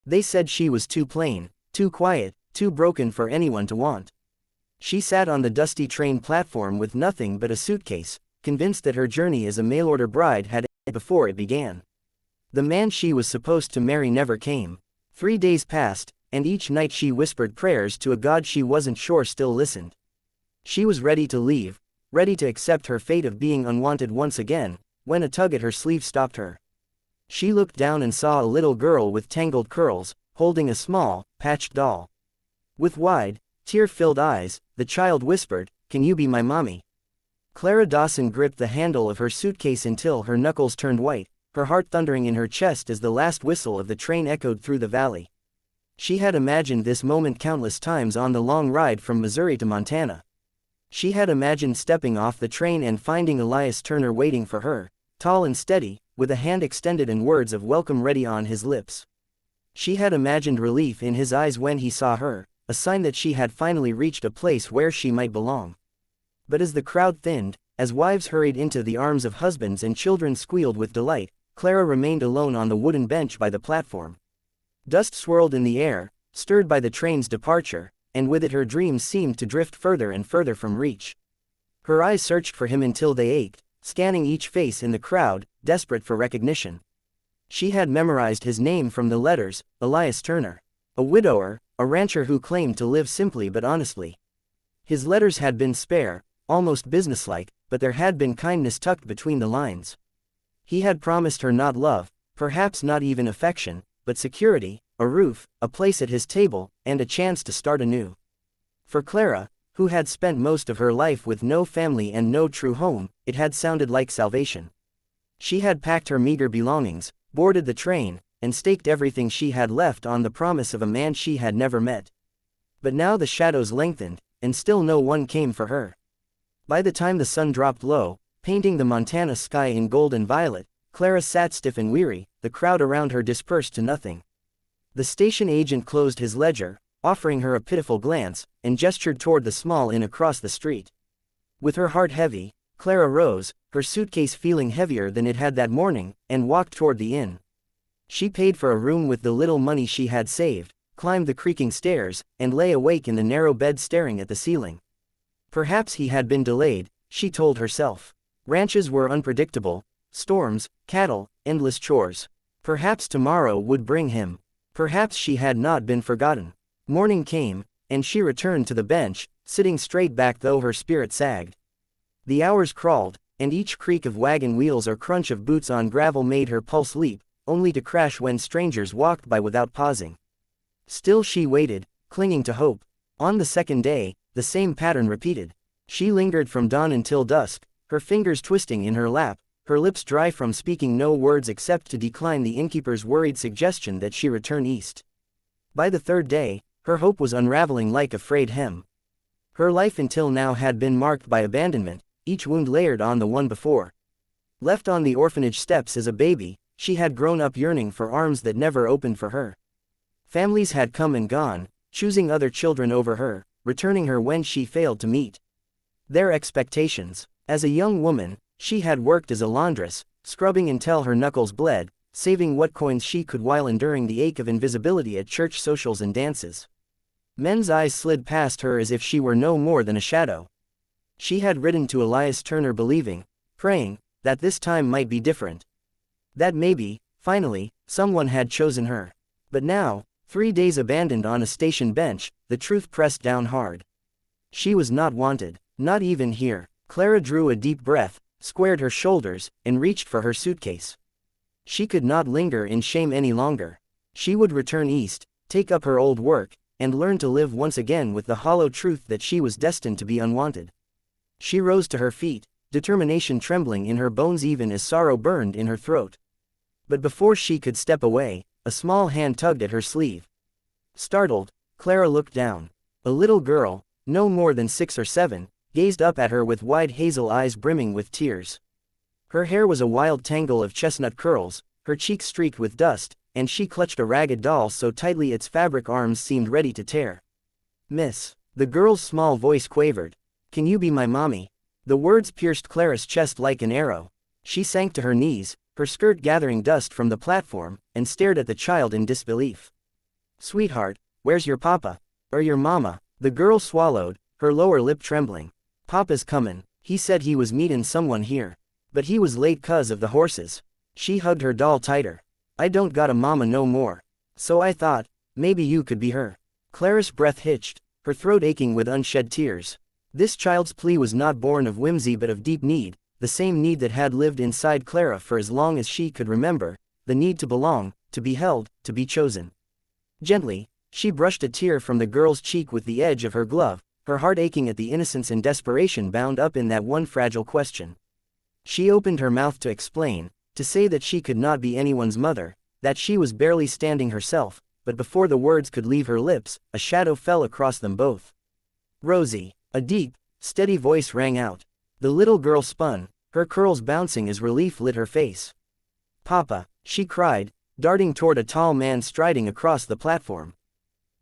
They said she was too plain, too quiet, too broken for anyone to want. She sat on the dusty train platform with nothing but a suitcase, convinced that her journey as a mail-order bride had ended before it began. The man she was supposed to marry never came. 3 days passed, and each night she whispered prayers to a God she wasn't sure still listened. She was ready to leave, ready to accept her fate of being unwanted once again, when a tug at her sleeve stopped her. She looked down and saw a little girl with tangled curls, holding a small, patched doll. With wide, tear-filled eyes, the child whispered, "Can you be my mommy?" Clara Dawson gripped the handle of her suitcase until her knuckles turned white, her heart thundering in her chest as the last whistle of the train echoed through the valley. She had imagined this moment countless times on the long ride from Missouri to Montana. She had imagined stepping off the train and finding Elias Turner waiting for her, tall and steady, with a hand extended and words of welcome ready on his lips. She had imagined relief in his eyes when he saw her, a sign that she had finally reached a place where she might belong. But as the crowd thinned, as wives hurried into the arms of husbands and children squealed with delight, Clara remained alone on the wooden bench by the platform. Dust swirled in the air, stirred by the train's departure, and with it her dreams seemed to drift further and further from reach. Her eyes searched for him until they ached, scanning each face in the crowd, desperate for recognition. She had memorized his name from the letters, Elias Turner. A widower, a rancher who claimed to live simply but honestly. His letters had been spare, almost businesslike, but there had been kindness tucked between the lines. He had promised her not love, perhaps not even affection, but security, a roof, a place at his table, and a chance to start anew. For Clara, who had spent most of her life with no family and no true home, it had sounded like salvation. She had packed her meager belongings, boarded the train, and staked everything she had left on the promise of a man she had never met. But now the shadows lengthened, and still no one came for her. By the time the sun dropped low, painting the Montana sky in gold and violet, Clara sat stiff and weary, the crowd around her dispersed to nothing. The station agent closed his ledger, offering her a pitiful glance, and gestured toward the small inn across the street. With her heart heavy, Clara rose, her suitcase feeling heavier than it had that morning, and walked toward the inn. She paid for a room with the little money she had saved, climbed the creaking stairs, and lay awake in the narrow bed staring at the ceiling. Perhaps he had been delayed, she told herself. Ranches were unpredictable, storms, cattle, endless chores. Perhaps tomorrow would bring him. Perhaps she had not been forgotten. Morning came, and she returned to the bench, sitting straight back though her spirit sagged. The hours crawled, and each creak of wagon wheels or crunch of boots on gravel made her pulse leap, only to crash when strangers walked by without pausing. Still she waited, clinging to hope. On the second day, the same pattern repeated. She lingered from dawn until dusk, her fingers twisting in her lap, her lips dry from speaking no words except to decline the innkeeper's worried suggestion that she return east. By the third day, her hope was unraveling like a frayed hem. Her life until now had been marked by abandonment, each wound layered on the one before. Left on the orphanage steps as a baby, she had grown up yearning for arms that never opened for her. Families had come and gone, choosing other children over her, returning her when she failed to meet their expectations. As a young woman, she had worked as a laundress, scrubbing until her knuckles bled, saving what coins she could while enduring the ache of invisibility at church socials and dances. Men's eyes slid past her as if she were no more than a shadow. She had written to Elias Turner believing, praying, that this time might be different. That maybe, finally, someone had chosen her. But now, 3 days abandoned on a station bench, the truth pressed down hard. She was not wanted, not even here. Clara drew a deep breath, squared her shoulders, and reached for her suitcase. She could not linger in shame any longer. She would return east, take up her old work, and learn to live once again with the hollow truth that she was destined to be unwanted. She rose to her feet, determination trembling in her bones even as sorrow burned in her throat. But before she could step away, a small hand tugged at her sleeve. Startled, Clara looked down. A little girl, no more than 6 or 7, gazed up at her with wide hazel eyes brimming with tears. Her hair was a wild tangle of chestnut curls, her cheeks streaked with dust, and she clutched a ragged doll so tightly its fabric arms seemed ready to tear. "Miss," the girl's small voice quavered. "Can you be my mommy?" The words pierced Clara's chest like an arrow. She sank to her knees, her skirt gathering dust from the platform, and stared at the child in disbelief. Sweetheart, where's your papa? Or your mama? The girl swallowed, her lower lip trembling. Papa's comin', he said he was meetin' someone here. But he was late 'cause of the horses. She hugged her doll tighter. I don't got a mama no more. So I thought, maybe you could be her. Clara's breath hitched, her throat aching with unshed tears. This child's plea was not born of whimsy but of deep need, the same need that had lived inside Clara for as long as she could remember, the need to belong, to be held, to be chosen. Gently, she brushed a tear from the girl's cheek with the edge of her glove, her heart aching at the innocence and desperation bound up in that one fragile question. She opened her mouth to explain, to say that she could not be anyone's mother, that she was barely standing herself, but before the words could leave her lips, a shadow fell across them both. Rosie, a deep, steady voice rang out. The little girl spun, her curls bouncing as relief lit her face. Papa, she cried, darting toward a tall man striding across the platform.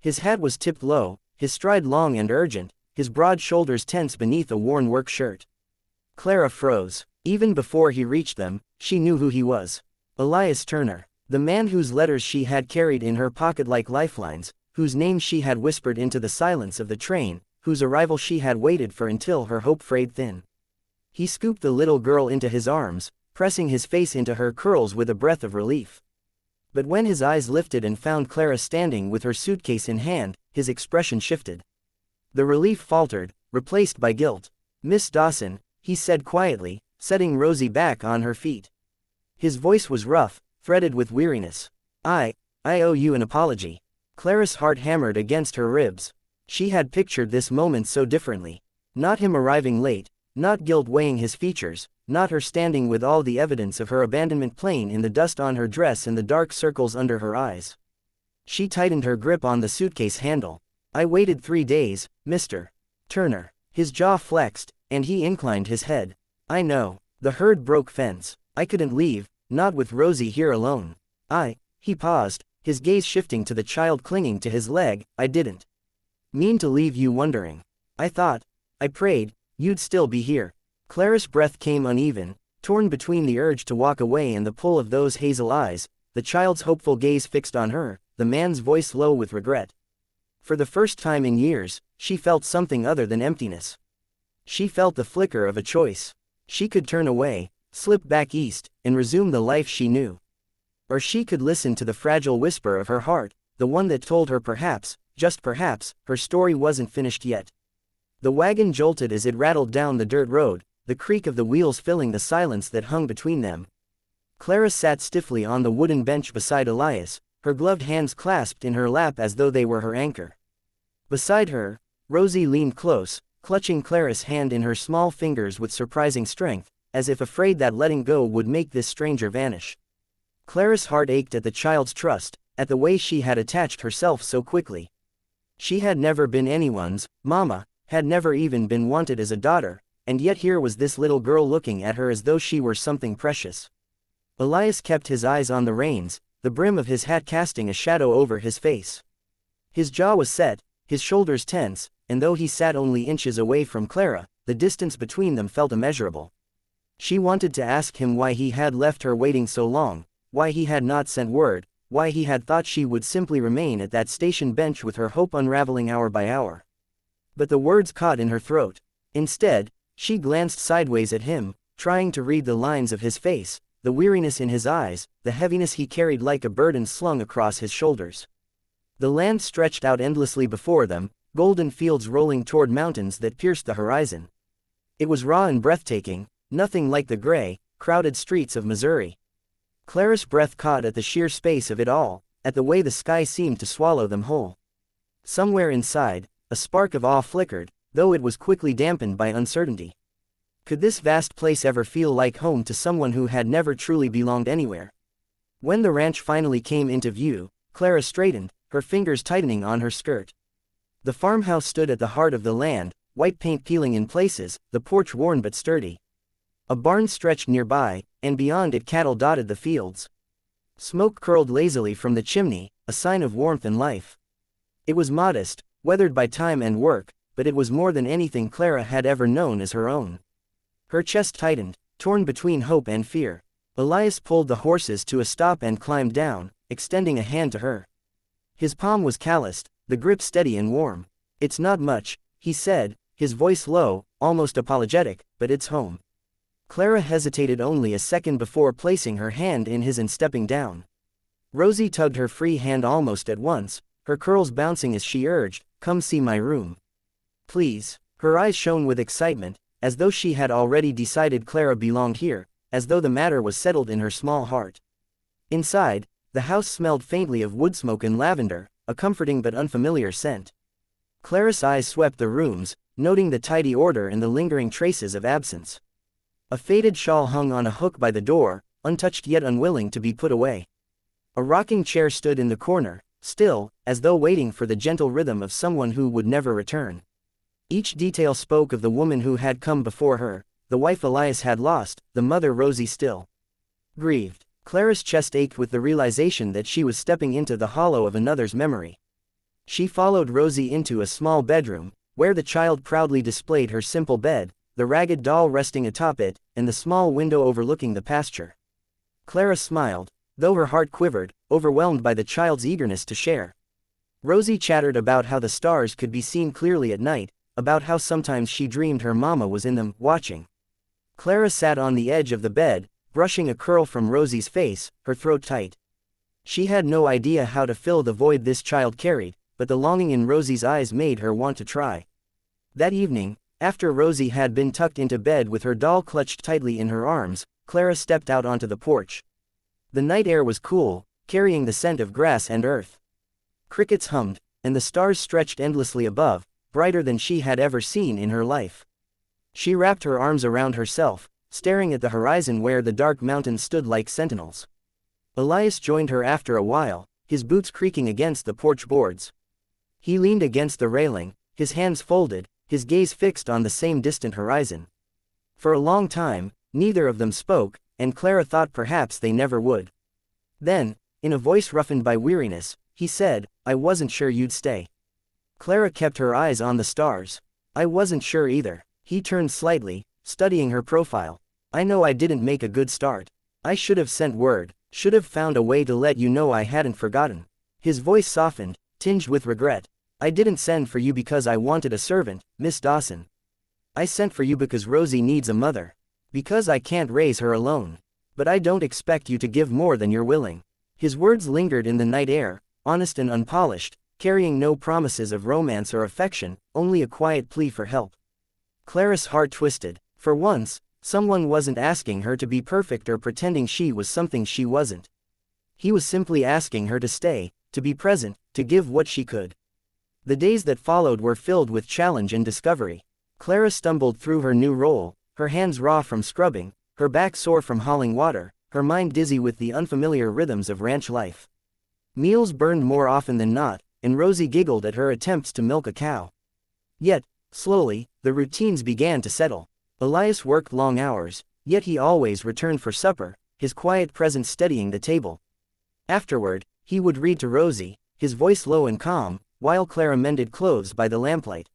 His hat was tipped low, his stride long and urgent, his broad shoulders tense beneath a worn work shirt. Clara froze. Even before he reached them, she knew who he was. Elias Turner, the man whose letters she had carried in her pocket like lifelines, whose name she had whispered into the silence of the train, whose arrival she had waited for until her hope frayed thin. He scooped the little girl into his arms, pressing his face into her curls with a breath of relief. But when his eyes lifted and found Clara standing with her suitcase in hand, his expression shifted. The relief faltered, replaced by guilt. Miss Dawson, he said quietly, setting Rosie back on her feet. His voice was rough, threaded with weariness. I owe you an apology. Clara's heart hammered against her ribs. She had pictured this moment so differently. Not him arriving late, not guilt weighing his features, not her standing with all the evidence of her abandonment plain in the dust on her dress and the dark circles under her eyes. She tightened her grip on the suitcase handle. I waited 3 days, Mr. Turner. His jaw flexed, and he inclined his head. I know. The herd broke fence. I couldn't leave, not with Rosie here alone. He paused, his gaze shifting to the child clinging to his leg. I didn't mean to leave you wondering. I prayed, you'd still be here. Clara's breath came uneven, torn between the urge to walk away and the pull of those hazel eyes, the child's hopeful gaze fixed on her, the man's voice low with regret. For the first time in years, she felt something other than emptiness. She felt the flicker of a choice. She could turn away, slip back east, and resume the life she knew. Or she could listen to the fragile whisper of her heart, the one that told her perhaps, just perhaps, her story wasn't finished yet. The wagon jolted as it rattled down the dirt road, the creak of the wheels filling the silence that hung between them. Clara sat stiffly on the wooden bench beside Elias, her gloved hands clasped in her lap as though they were her anchor. Beside her, Rosie leaned close, clutching Clara's hand in her small fingers with surprising strength, as if afraid that letting go would make this stranger vanish. Clara's heart ached at the child's trust, at the way she had attached herself so quickly. She had never been anyone's mama, had never even been wanted as a daughter, and yet here was this little girl looking at her as though she were something precious. Elias kept his eyes on the reins, the brim of his hat casting a shadow over his face. His jaw was set, his shoulders tense, and though he sat only inches away from Clara, the distance between them felt immeasurable. She wanted to ask him why he had left her waiting so long, why he had not sent word, why he had thought she would simply remain at that station bench with her hope unraveling hour by hour. But the words caught in her throat. Instead, she glanced sideways at him, trying to read the lines of his face, the weariness in his eyes, the heaviness he carried like a burden slung across his shoulders. The land stretched out endlessly before them, golden fields rolling toward mountains that pierced the horizon. It was raw and breathtaking, nothing like the gray, crowded streets of Missouri. Clara's breath caught at the sheer space of it all, at the way the sky seemed to swallow them whole. Somewhere inside, a spark of awe flickered, though it was quickly dampened by uncertainty. Could this vast place ever feel like home to someone who had never truly belonged anywhere? When the ranch finally came into view, Clara straightened, her fingers tightening on her skirt. The farmhouse stood at the heart of the land, white paint peeling in places, the porch worn but sturdy. A barn stretched nearby, and beyond it cattle dotted the fields. Smoke curled lazily from the chimney, a sign of warmth and life. It was modest, weathered by time and work, but it was more than anything Clara had ever known as her own. Her chest tightened, torn between hope and fear. Elias pulled the horses to a stop and climbed down, extending a hand to her. His palm was calloused, the grip steady and warm. "It's not much," he said, his voice low, almost apologetic, "but it's home." Clara hesitated only a second before placing her hand in his and stepping down. Rosie tugged her free hand almost at once, her curls bouncing as she urged, "Come see my room. Please." Her eyes shone with excitement, as though she had already decided Clara belonged here, as though the matter was settled in her small heart. Inside, the house smelled faintly of wood smoke and lavender, a comforting but unfamiliar scent. Clara's eyes swept the rooms, noting the tidy order and the lingering traces of absence. A faded shawl hung on a hook by the door, untouched yet unwilling to be put away. A rocking chair stood in the corner, still, as though waiting for the gentle rhythm of someone who would never return. Each detail spoke of the woman who had come before her, the wife Elias had lost, the mother Rosie still grieved. Clara's chest ached with the realization that she was stepping into the hollow of another's memory. She followed Rosie into a small bedroom, where the child proudly displayed her simple bed, the ragged doll resting atop it, and the small window overlooking the pasture. Clara smiled, though her heart quivered, overwhelmed by the child's eagerness to share. Rosie chattered about how the stars could be seen clearly at night, about how sometimes she dreamed her mama was in them, watching. Clara sat on the edge of the bed, brushing a curl from Rosie's face, her throat tight. She had no idea how to fill the void this child carried, but the longing in Rosie's eyes made her want to try. That evening, after Rosie had been tucked into bed with her doll clutched tightly in her arms, Clara stepped out onto the porch. The night air was cool, carrying the scent of grass and earth. Crickets hummed, and the stars stretched endlessly above, brighter than she had ever seen in her life. She wrapped her arms around herself, staring at the horizon where the dark mountains stood like sentinels. Elias joined her after a while, his boots creaking against the porch boards. He leaned against the railing, his hands folded, his gaze fixed on the same distant horizon. For a long time, neither of them spoke, and Clara thought perhaps they never would. Then, in a voice roughened by weariness, he said, "I wasn't sure you'd stay." Clara kept her eyes on the stars. "I wasn't sure either." He turned slightly, studying her profile. "I know I didn't make a good start. I should have sent word, should have found a way to let you know I hadn't forgotten." His voice softened, tinged with regret. "I didn't send for you because I wanted a servant, Miss Dawson. I sent for you because Rosie needs a mother. Because I can't raise her alone. But I don't expect you to give more than you're willing." His words lingered in the night air, honest and unpolished, carrying no promises of romance or affection, only a quiet plea for help. Clara's heart twisted. For once, someone wasn't asking her to be perfect or pretending she was something she wasn't. He was simply asking her to stay, to be present, to give what she could. The days that followed were filled with challenge and discovery. Clara stumbled through her new role, her hands raw from scrubbing, her back sore from hauling water, her mind dizzy with the unfamiliar rhythms of ranch life. Meals burned more often than not, and Rosie giggled at her attempts to milk a cow. Yet, slowly, the routines began to settle. Elias worked long hours, yet he always returned for supper, his quiet presence steadying the table. Afterward, he would read to Rosie, his voice low and calm, while Clara mended clothes by the lamplight.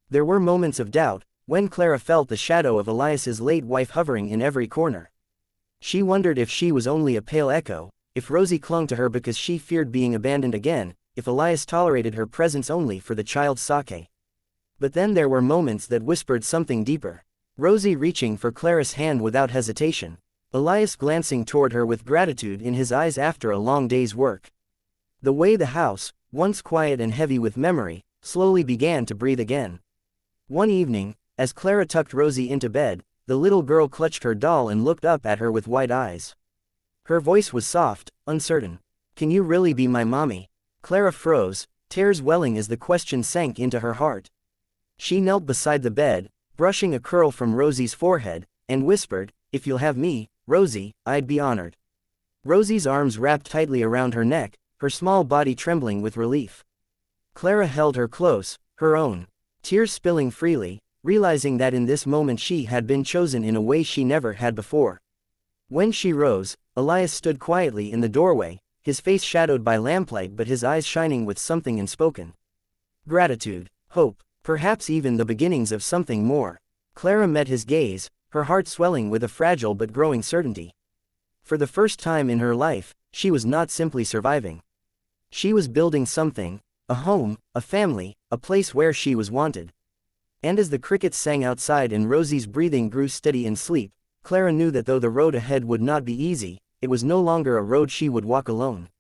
There were moments of doubt, when Clara felt the shadow of Elias's late wife hovering in every corner. She wondered if she was only a pale echo, if Rosie clung to her because she feared being abandoned again, if Elias tolerated her presence only for the child's sake. But then there were moments that whispered something deeper. Rosie reaching for Clara's hand without hesitation. Elias glancing toward her with gratitude in his eyes after a long day's work. The way the house, once quiet and heavy with memory, slowly began to breathe again. One evening, as Clara tucked Rosie into bed, the little girl clutched her doll and looked up at her with wide eyes. Her voice was soft, uncertain. "Can you really be my mommy?" Clara froze, tears welling as the question sank into her heart. She knelt beside the bed, brushing a curl from Rosie's forehead, and whispered, "If you'll have me, Rosie, I'd be honored." Rosie's arms wrapped tightly around her neck, her small body trembling with relief. Clara held her close, her own tears spilling freely, realizing that in this moment she had been chosen in a way she never had before. When she rose, Elias stood quietly in the doorway, his face shadowed by lamplight but his eyes shining with something unspoken. Gratitude, hope, perhaps even the beginnings of something more. Clara met his gaze, her heart swelling with a fragile but growing certainty. For the first time in her life, she was not simply surviving. She was building something, a home, a family, a place where she was wanted. And as the crickets sang outside and Rosie's breathing grew steady in sleep, Clara knew that though the road ahead would not be easy, it was no longer a road she would walk alone.